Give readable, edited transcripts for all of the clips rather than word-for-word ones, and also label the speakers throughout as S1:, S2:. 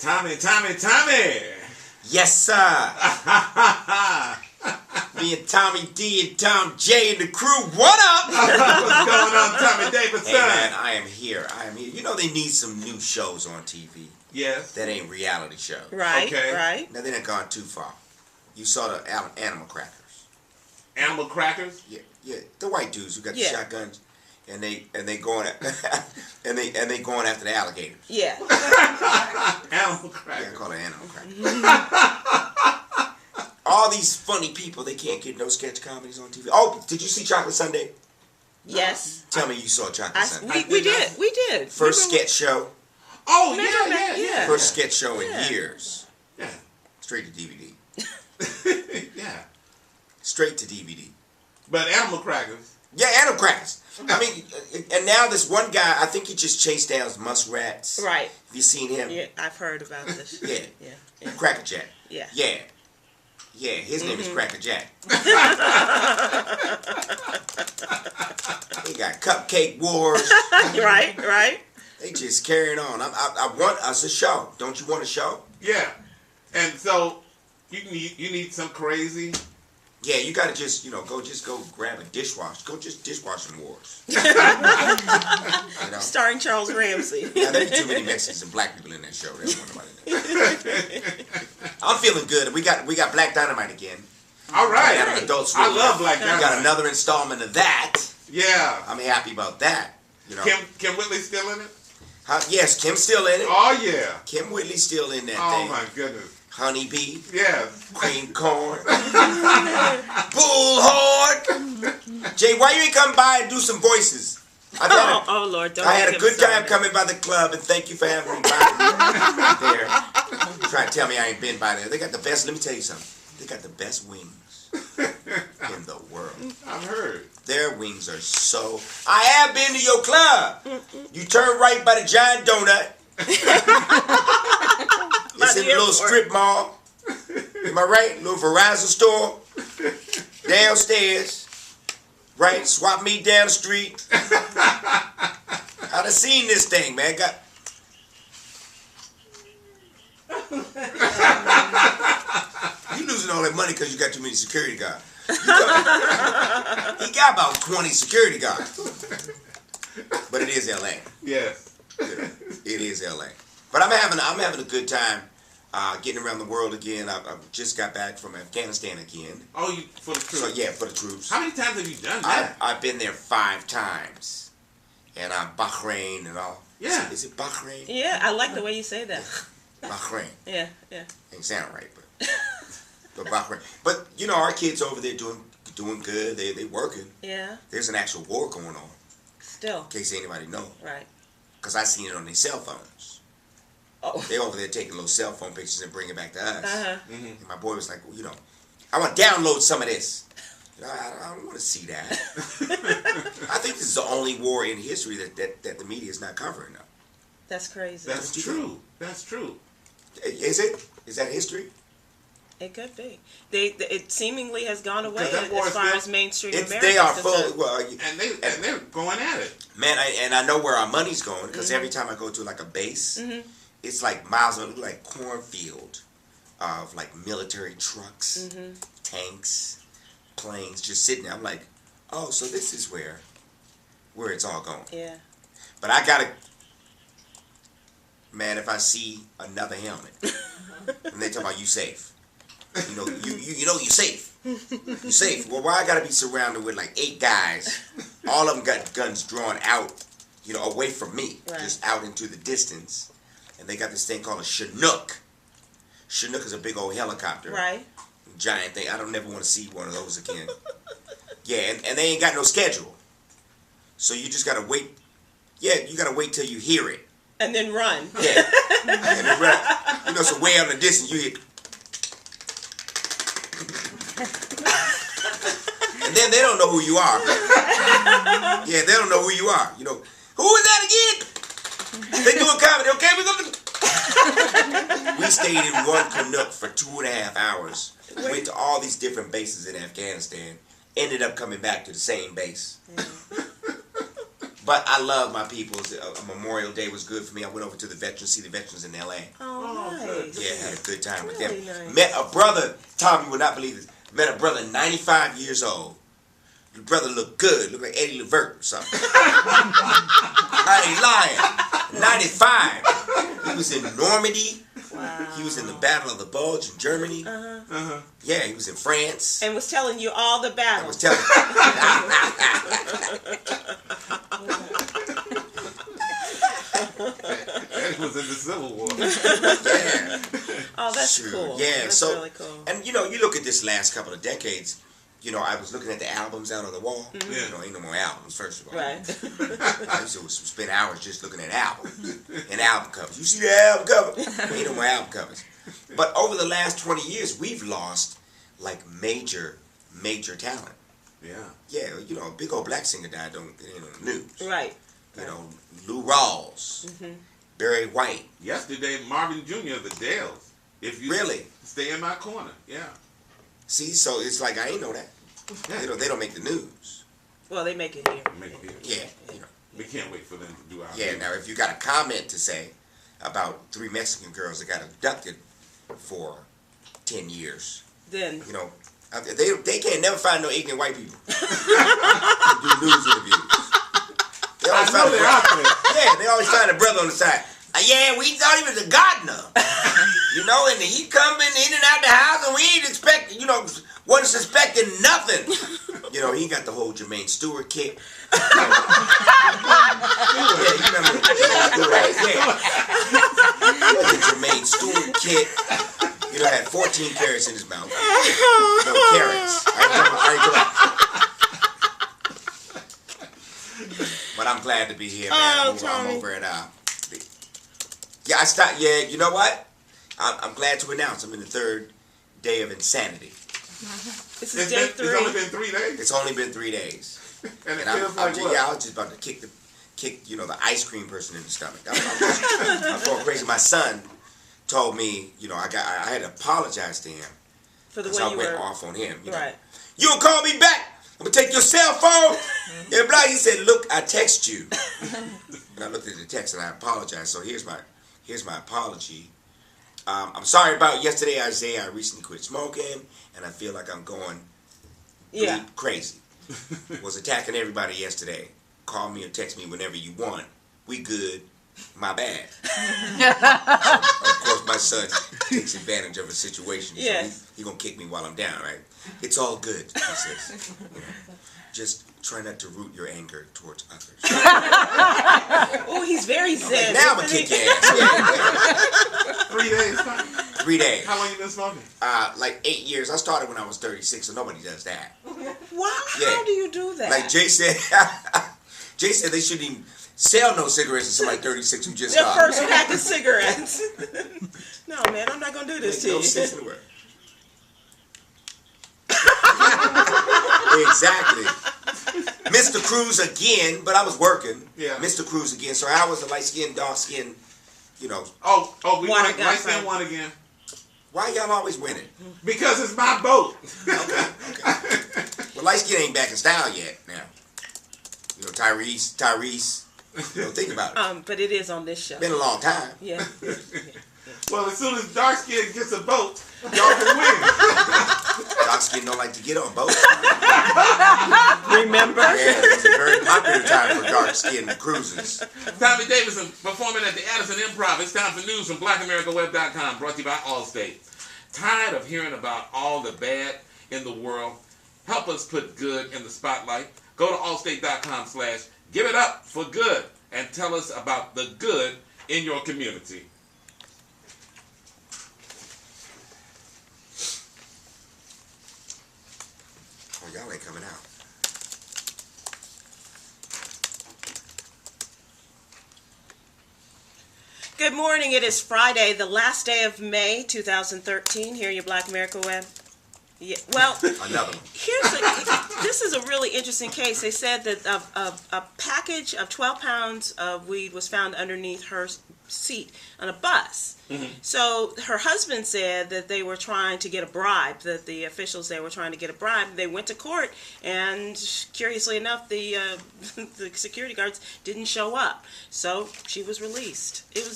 S1: Tommy.
S2: Yes, sir. Me and Tommy D and Tom J and the crew. What up?
S1: What's going on, Tommy Davidson?
S2: Hey, man, I am here. You know they need some new shows on TV.
S1: Yes.
S2: That ain't reality shows.
S3: Right,
S1: Okay.
S3: right.
S2: Now, they done gone too far. You saw the animal crackers.
S1: Animal crackers?
S2: Yeah. The white dudes who got the
S3: Yeah.
S2: shotguns. And they going and they going after the alligators.
S3: Yeah.
S1: Animal
S2: Yeah,
S1: crackers.
S2: I call it animal crackers. All these funny people, they can't get no sketch comedies on TV. Oh, did you see Chocolate Sunday?
S3: Yes.
S2: Tell me you saw Chocolate Sunday.
S3: We did.
S2: First sketch show.
S1: Oh,
S3: Remember that? Yeah.
S2: First sketch show in years.
S1: Yeah.
S2: Straight to DVD.
S1: Yeah.
S2: Straight to DVD.
S1: But animal crackers.
S2: Yeah, animal crackers. I mean, and now this one guy, I think he just chased down muskrats.
S3: Right.
S2: Have you seen him?
S3: Yeah, I've heard about this.
S2: Yeah.
S3: Yeah.
S2: Cracker Jack.
S3: Yeah.
S2: Yeah, his name is Cracker Jack. He got Cupcake Wars.
S3: Right.
S2: They just carrying on. I want us a show. Don't you want a show?
S1: Yeah. And so you need some crazy.
S2: Yeah, you gotta just go grab a dishwasher. Go just dishwashing wars.
S3: Starring Charles Ramsey.
S2: Yeah, there's too many Mexicans and black people in that show. They don't want nobody in there. I'm feeling good. We got Black Dynamite again.
S1: All right.
S2: We got an Adult Swim.
S1: I love Black Dynamite.
S2: We got another installment of that.
S1: Yeah.
S2: I'm happy about that. You know.
S1: Kim Whitley's still in it?
S2: Yes, Kim's still in it.
S1: Oh yeah.
S2: Kim Whitley's still in that
S1: Oh
S2: thing.
S1: my goodness.
S2: Honeybee.
S1: Yeah.
S2: Cream corn. Bullhorn. Jay, why you ain't come by and do some voices?
S3: Oh Lord, don't
S2: I had a
S3: get
S2: good
S3: him
S2: time
S3: started.
S2: coming by the club, and thank you for having me by there. Trying to tell me I ain't been by there. They got the best. Let me tell you something. They got the best wings in the world.
S1: I've heard.
S2: Their wings are so. I have been to your club. You turn right by the Giant Donut. It's in a little strip mall. Am I right? Little Verizon store. Downstairs. Right? Swap meet down the street. I done seen this thing, man. You losing all that money because you got too many security guards. He got about 20 security guards. But it is LA.
S1: Yes.
S2: It is LA. But I'm having a good time getting around the world again. I just got back from Afghanistan again.
S1: Oh, you for the troops?
S2: So yeah, for the troops.
S1: How many times have you done that?
S2: I've been there 5 times. And Bahrain and all.
S1: Yeah.
S2: Is it Bahrain?
S3: Yeah, I like the way you say that.
S2: Bahrain.
S3: Yeah.
S2: Ain't sound right, but Bahrain. But you know, our kids over there doing good. They working.
S3: Yeah.
S2: There's an actual war going on.
S3: Still.
S2: In case anybody know.
S3: Right.
S2: Because I seen it on their cell phones.
S3: Oh.
S2: They over there taking little cell phone pictures and bringing it back to us.
S1: Mm-hmm.
S2: And my boy was like, well, I want to download some of this. I don't want to see that. I think this is the only war in history that the media is not covering now.
S3: That's crazy.
S1: That's true. That's true.
S2: Is it? Is that history?
S3: It could be. It seemingly has gone away
S1: That war
S3: as
S1: is
S3: far
S1: still-
S3: as mainstream America.
S2: They are full. Well,
S1: And they're going at it.
S2: man, I know where our money's going because every time I go to like a base, it's like miles of like cornfield of like military trucks, tanks, planes just sitting there. I'm like, oh, so this is where it's all going.
S3: Yeah.
S2: But I gotta, man, if I see another helmet, and they talk about you safe, you know you safe. You safe. Well, why I gotta be surrounded with like 8 guys, all of them got guns drawn out, away from me,
S3: Right.
S2: just out into the distance, and they got this thing called a Chinook. Chinook is a big old helicopter,
S3: Right.
S2: giant thing. I don't never want to see one of those again. Yeah, and they ain't got no schedule, so you just gotta wait. Yeah, you gotta wait till you hear it.
S3: And then run.
S2: Yeah. And then run. So way out in the distance, you hear. And then they don't know who you are. Yeah, they don't know who you are. You know, who is that again? They doing comedy. Okay, we're going to... We stayed in one Canuck for 2.5 hours. Went to all these different bases in Afghanistan. Ended up coming back to the same base. But I love my people. Memorial Day was good for me. I went over to the veterans, see the veterans in L.A.
S3: Oh, nice.
S2: Yeah, had a good time with
S3: Really
S2: them.
S3: nice.
S2: Met a brother, Tom, you would not believe this. Met a brother 95 years old. The brother looked good. Looked like Eddie Levert or something. I ain't lying. 95. He was in Normandy.
S3: Wow.
S2: He was in the Battle of the Bulge in Germany. Yeah, he was in France.
S3: And was telling you all the
S2: I
S3: battles.
S2: was telling
S1: That was in the Civil War.
S2: Yeah.
S3: Oh, that's
S2: Sure.
S3: cool.
S2: Yeah,
S3: That's
S2: so,
S3: really cool.
S2: and you know, you look at this last couple of decades, you know, I was looking at the albums out on the wall.
S1: Yeah.
S2: You know, ain't no more albums, first of all.
S3: Right.
S2: I used to spend hours just looking at albums and album covers. You see the album cover? Ain't no more album covers. But over the last 20 years, we've lost like major talent.
S1: Yeah.
S2: Yeah, you know, a big old black singer died on the news.
S3: Right.
S2: You know, Lou Rawls, Barry White.
S1: Yesterday, Marvin Jr. of the Dells. If you
S2: Really?
S1: stay in my corner. Yeah.
S2: See, so it's like I ain't know that. They don't make the news.
S3: Well, they make it here.
S1: Make it here.
S2: Yeah, you know.
S1: We can't wait for them to do our
S2: Yeah,
S1: news.
S2: now if you got a comment to say about 3 Mexican girls that got abducted for 10 years,
S3: Then
S2: you know, they can't never find no ignorant white people to do news interviews. They always
S1: I know they're out there.
S2: Yeah, they always find a brother on the side. Yeah, we thought he was a gardener. You know, and he coming in and out the house, and we ain't expecting, you know, wasn't suspecting nothing. You know, he got the whole Jermaine Stewart kick. Yeah, you remember Jermaine Stewart? Yeah. The Jermaine Stewart kick. You know, had 14 carrots in his mouth. No carrots. But I'm glad to be here, man.
S3: Oh,
S2: I'm
S3: Tommy.
S2: over at yeah, I stopped. Yeah, you know what? I'm glad to announce I'm in the 3rd day of insanity.
S3: this is day 3.
S1: It's only been 3 days.
S2: It's only been 3 days,
S1: And it
S2: and
S1: feels like what?
S2: I was just about to kick you know, the ice cream person in the stomach. I'm going crazy. My son told me, you know, I had to apologize to him
S3: For the
S2: because
S3: way
S2: I
S3: you
S2: went
S3: were.
S2: off on him. You know?
S3: Right.
S2: You gonna call me back? I'm gonna take your cell phone. And blah. He said, "Look, I text you." And I looked at the text and I apologized. So here's my apology. I'm sorry about yesterday, Isaiah. I recently quit smoking, and I feel like I'm going
S3: Yeah.
S2: crazy. Was attacking everybody yesterday. Call me or text me whenever you want. We good. My bad. Of course, my son takes advantage of a situation.
S3: Yes.
S2: So he gonna kick me while I'm down, right? It's all good, he says. You know, just try not to root your anger towards others.
S3: Oh, he's very zen.
S2: Now I'm gonna
S3: isn't
S2: kick
S3: he?
S2: your ass. Yeah,
S1: 3 days.
S2: 3 days.
S1: How long you been smoking?
S2: Like 8 years. I started when I was 36, so nobody does that.
S3: Why?
S2: Yeah.
S3: How do you do that?
S2: Like Jay said, Jay said they shouldn't even sell no cigarettes to somebody 36 who just
S3: the
S2: started.
S3: first pack of cigarettes. No, man, I'm not gonna do this
S2: Makes
S3: to
S2: no
S3: you.
S2: sense in the world. Exactly. Mr. Cruz again, but I was working.
S1: Yeah.
S2: Mr. Cruz again. So I was a light-skinned, dark-skinned, you know.
S1: Oh, we
S3: One
S1: won.
S3: again,
S1: Light skin
S3: son.
S1: one again.
S2: Why y'all always winning?
S1: Because it's my boat.
S2: Okay. Well, light-skin ain't back in style yet now. You know, Tyrese. You know, think about it.
S3: But it is on this show.
S2: Been a long time.
S3: Yeah.
S1: Well, as soon as dark skin gets a boat, y'all can win.
S2: Dark skin don't like to get on boats.
S3: Remember?
S2: Yeah, it's a very popular time for dark skinned cruises.
S1: Tommy Davidson performing at the Addison Improv. It's time for news from BlackAmericaWeb.com, brought to you by Allstate. Tired of hearing about all the bad in the world? Help us put good in the spotlight. Go to Allstate.com/give it up for good and tell us about the good in your community.
S2: Oh, y'all ain't coming out.
S3: Good morning. It is Friday, the last day of May 2013. Here, your Black America Web. Yeah. Well,
S2: Another one.
S3: here's the. this is a really interesting case. They said that a package of 12 pounds of weed was found underneath her seat on a bus. So her husband said that they were trying to get a bribe, that the officials there were trying to get a bribe. They went to court, and curiously enough, the the security guards didn't show up. So she was released. It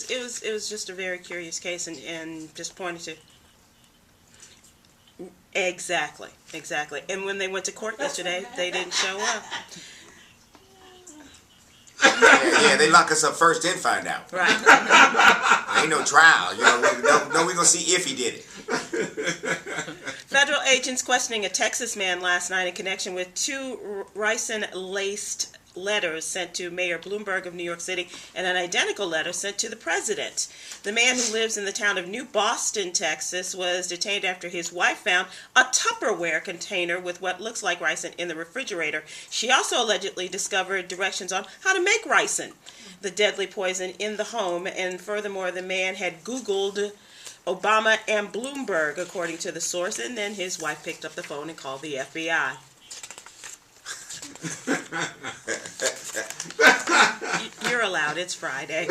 S3: was just a very curious case, and just pointed to exactly. And when they went to court yesterday, they didn't show up.
S2: Yeah, they lock us up first, then find out.
S3: Right.
S2: Ain't no trial. You know, we gonna see if he did it.
S3: Federal agents questioning a Texas man last night in connection with 2 ricin-laced letters sent to Mayor Bloomberg of New York City and an identical letter sent to the president. The man, who lives in the town of New Boston, Texas, was detained after his wife found a Tupperware container with what looks like ricin in the refrigerator. She also allegedly discovered directions on how to make ricin, the deadly poison, in the home. And furthermore, the man had Googled Obama and Bloomberg, according to the source, and then his wife picked up the phone and called the FBI. You're allowed. It's Friday.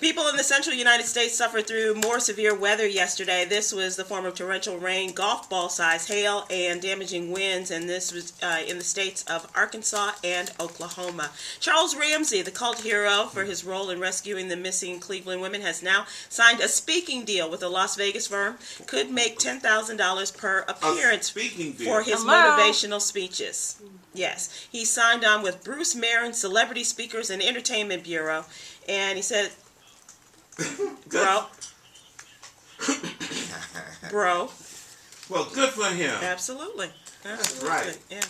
S3: People in the central United States suffered through more severe weather yesterday. This was the form of torrential rain, golf ball size hail, and damaging winds, and this was in the states of Arkansas and Oklahoma. Charles Ramsey, the cult hero for his role in rescuing the missing Cleveland women, has now signed a speaking deal with a Las Vegas firm. Could make $10,000 per appearance for his motivational speeches. Yes, he signed on with Bruce Marin, Celebrity Speakers and Entertainment Bureau, and he said, bro.
S1: Well, good for him.
S3: Absolutely.
S1: That's right.
S3: Yeah.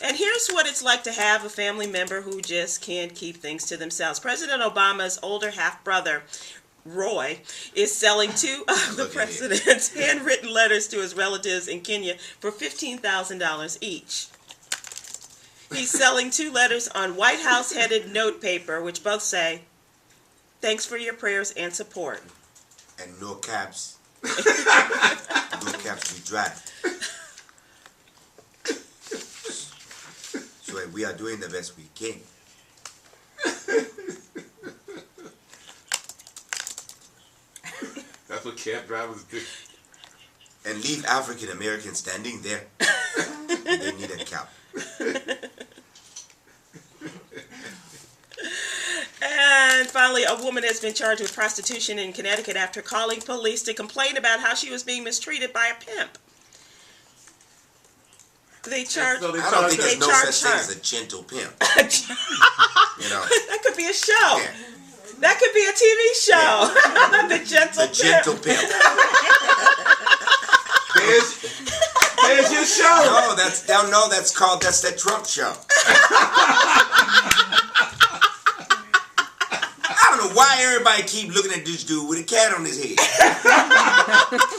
S3: And here's what it's like to have a family member who just can't keep things to themselves. President Obama's older half-brother, Roy, is selling 2 of the president's handwritten letters to his relatives in Kenya for $15,000 each. He's selling 2 letters on White House-headed note paper, which both say, "Thanks for your prayers and support."
S2: And no caps. No caps be dry. So we are doing the best we can.
S1: That's what cab drivers do.
S2: And leave African Americans standing there. They need a cap.
S3: And finally, a woman has been charged with prostitution in Connecticut after calling police to complain about how she was being mistreated by a pimp. They charged.
S2: I don't think there's no such thing as a gentle pimp.
S3: That could be a show.
S2: Yeah.
S3: That could be a TV show. Yeah. The gentle pimp.
S1: There's your show.
S2: No, that's that Trump show. I don't know why everybody keep looking at this dude with a cat on his head.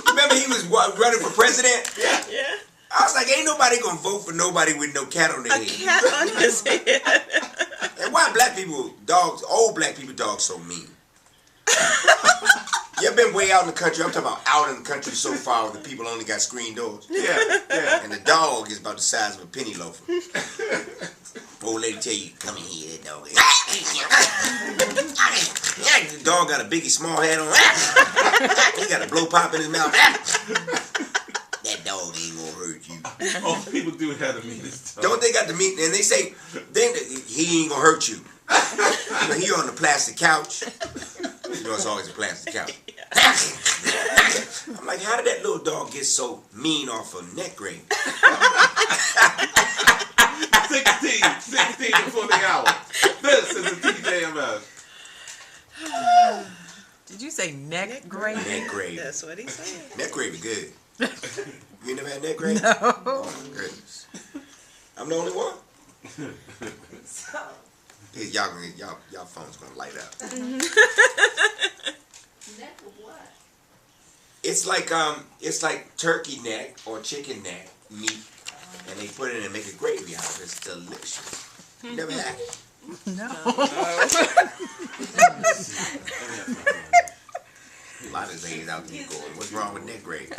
S2: Remember he was running for president?
S3: Yeah.
S2: I was like, ain't nobody gonna vote for nobody with no cat on their head.
S3: A cat on his head.
S2: And why old black people dogs so mean? You ever been way out in the country? I'm talking about out in the country so far where the people only got screen doors.
S1: Yeah.
S2: And the dog is about the size of a penny loafer. Old lady tell you, come in here, that dog. The dog got a Biggie Small hat on. He got a blow pop in his mouth. That dog ain't gonna hurt you.
S1: Oh, people do have the meanest dog.
S2: Don't they got the meat? And they say, then he ain't gonna hurt you. He on the plastic couch. You know it's always a plastic couch. I'm like, how did that little dog get so mean off of neck grade?
S1: 16 before the hour. This is the TJMS.
S4: Did you say neck gravy?
S2: Neck gravy.
S3: That's what he said.
S2: Neck gravy good. You ain't never had neck gravy?
S4: No.
S2: Oh my goodness. I'm the only one? Y'all phone's gonna light up.
S5: Neck of what?
S2: It's like turkey neck or chicken neck meat, and they put it in and make a gravy out of it. It's delicious. You never had it?
S4: No.
S2: A lot of things out there going, what's wrong with neck gravy?